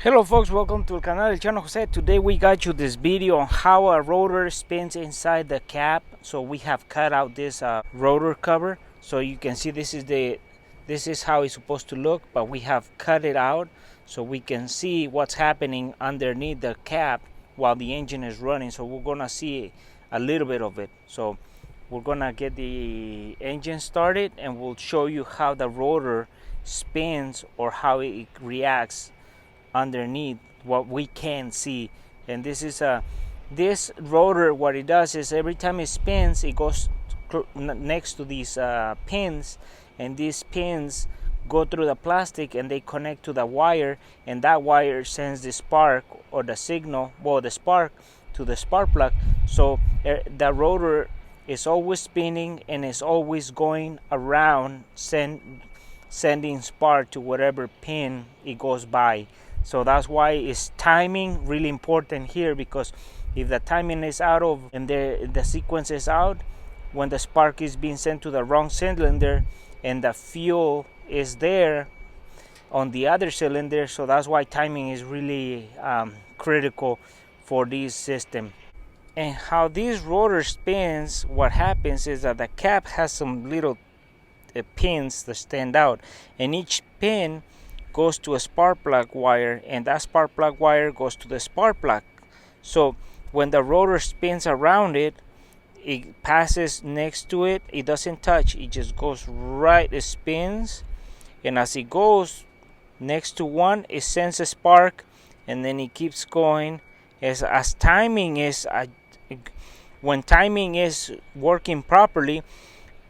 Hello folks, welcome to the canal del Chano Jose. Today we got you this video on how a rotor spins inside the cap. So we have cut out this rotor cover, so you can see this is how it's supposed to look, but we have cut it out so we can see what's happening underneath the cap while the engine is running. So we're gonna see a little bit of it. So we're gonna get the engine started and we'll show you how the rotor spins or how it reacts underneath what we can see. And this rotor, what it does is every time it spins, it goes next to these pins, and these pins go through the plastic and they connect to the wire, and that wire sends the spark or the signal, well, the spark, to the spark plug. So the rotor is always spinning and is always going around, sending spark to whatever pin it goes by. So that's why is timing really important here, because if the timing is out of and the sequence is out, when the spark is being sent to the wrong cylinder and the fuel is there on the other cylinder, so that's why timing is really critical for this system. And how this rotor spins, what happens is that the cap has some little pins that stand out, and each pin goes to a spark plug wire, and that spark plug wire goes to the spark plug. So when the rotor spins around it, it passes next to it, it doesn't touch, it just goes right, it spins, and as it goes next to one, it sends a spark, and then it keeps going. As timing is when timing is working properly,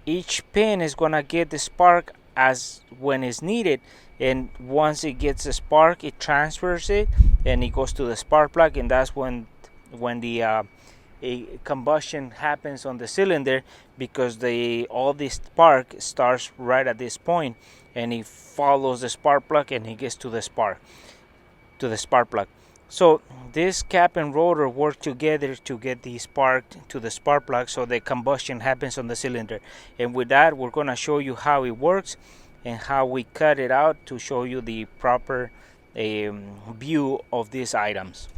each pin is gonna get the spark as when it's needed, and once it gets a spark, it transfers it and it goes to the spark plug, and that's when the a combustion happens on the cylinder, because all this spark starts right at this point, and it follows the spark plug and it gets to the spark plug. So this cap and rotor work together to get the spark to the spark plug, so the combustion happens on the cylinder. And with that, we're going to show you how it works and how we cut it out to show you the proper view of these items.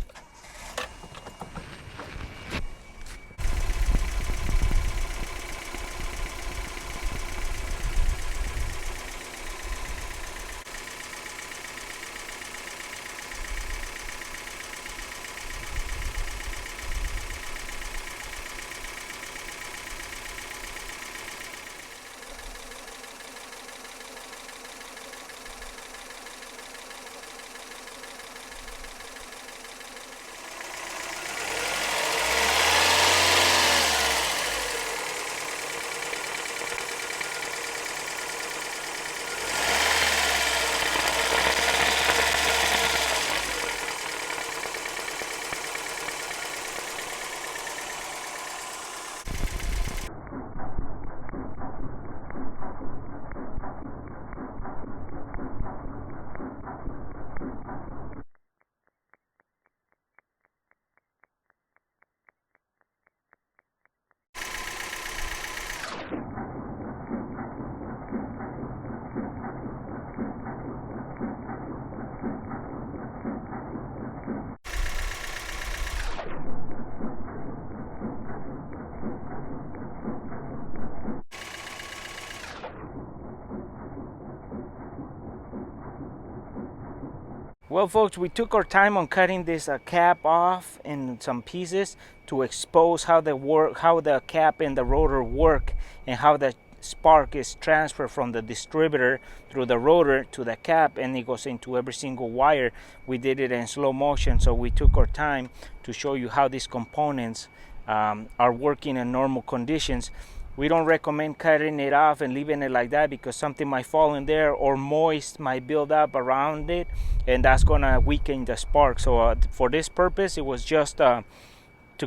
Well folks, we took our time on cutting this cap off in some pieces to expose how the cap and the rotor work, and how the spark is transferred from the distributor through the rotor to the cap, and it goes into every single wire. We did it in slow motion, so we took our time to show you how these components are working in normal conditions. We don't recommend cutting it off and leaving it like that, because something might fall in there or moist might build up around it, and that's gonna weaken the spark. So for this purpose, it was just to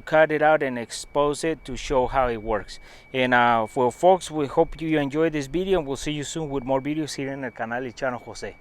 cut it out and expose it to show how it works. And for folks, we hope you enjoyed this video, and we'll see you soon with more videos here in el canal del Chano Jose.